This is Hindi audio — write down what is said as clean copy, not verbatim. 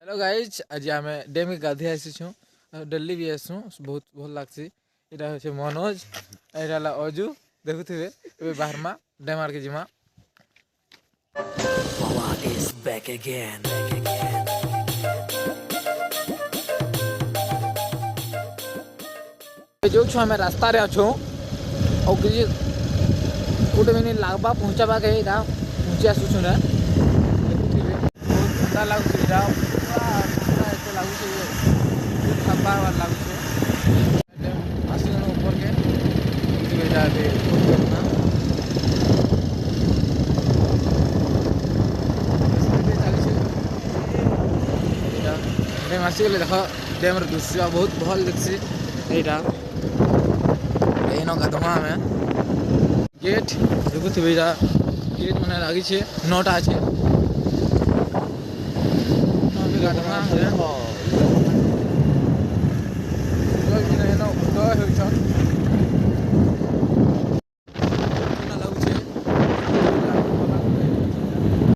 हेलो गाइज आज आम डैम के गाधे आसीछू डेली भी आसू बहुत भल लगसी इटा होचे मनोज एटा अजू देखुथिबे एबे बाहरमा डैम आर के जिमा Wawa is back again. जो छु हमें रास्ता रे अछू और कि गोटे मिनिट लागबा पहुंचाबा के इटा पहुंची आसुछु ना देखुथिबे बहुत ठंडा लागुछ इटा ठंडा एते लागुछ जे थपा वाला लागुछ आसीन ऊपर के देखुथिबे इटा बे ना डैम आसीगले देख डैम दृश्य बहुत भल दिखसी एटा एनो गाधमा में गेट देखुथिबे इटा गेट माने लागी छे 9टा छे गाधमा